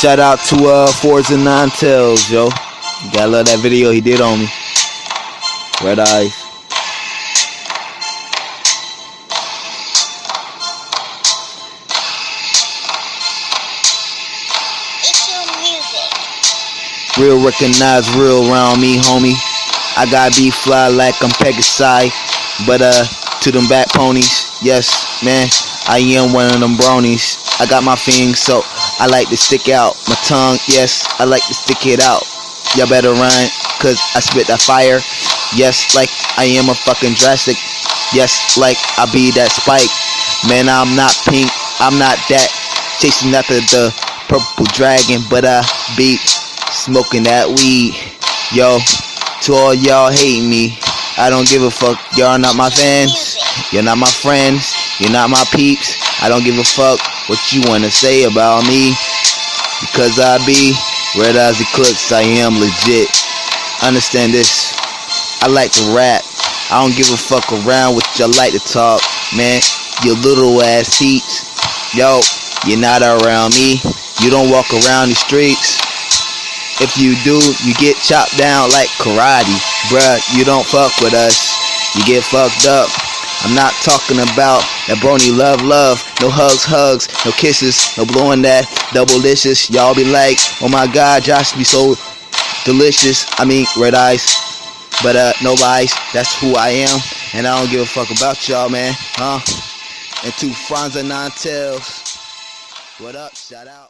Shout out to Forza Nine Tails, yo. You gotta love that video he did on me. Red Eyes. Real recognize real around me, homie. I gotta be fly like I'm Pegasi. But to them back ponies, yes, man, I am one of them bronies. I got my thing, so I like to stick out my tongue, yes, I like to stick it out. Y'all better run, cause I spit that fire. Yes, like I am a fucking drastic. Yes, like I be that Spike. Man, I'm not pink, I'm not that. Chasing after the purple dragon, but I be smoking that weed. Yo, to all y'all hate me, I don't give a fuck. Y'all not my fans, you're not my friends, you're not my peeps. I don't give a fuck what you wanna say about me, because I be Red Eyes Eclipse. I am legit. Understand this, I like to rap. I don't give a fuck around what y'all like to talk, man. You little ass heaps. Yo, you're not around me. You don't walk around the streets. If you do, you get chopped down like karate. Bruh, you don't fuck with us, you get fucked up. I'm not talking about that brony love. No hugs, no kisses, no blowing that double-licious. Y'all be like, oh my god, Josh be so delicious. I mean, Red Eyes. But no lies, that's who I am. And I don't give a fuck about y'all, man. And to Forza Nine Tails, what up, shout out.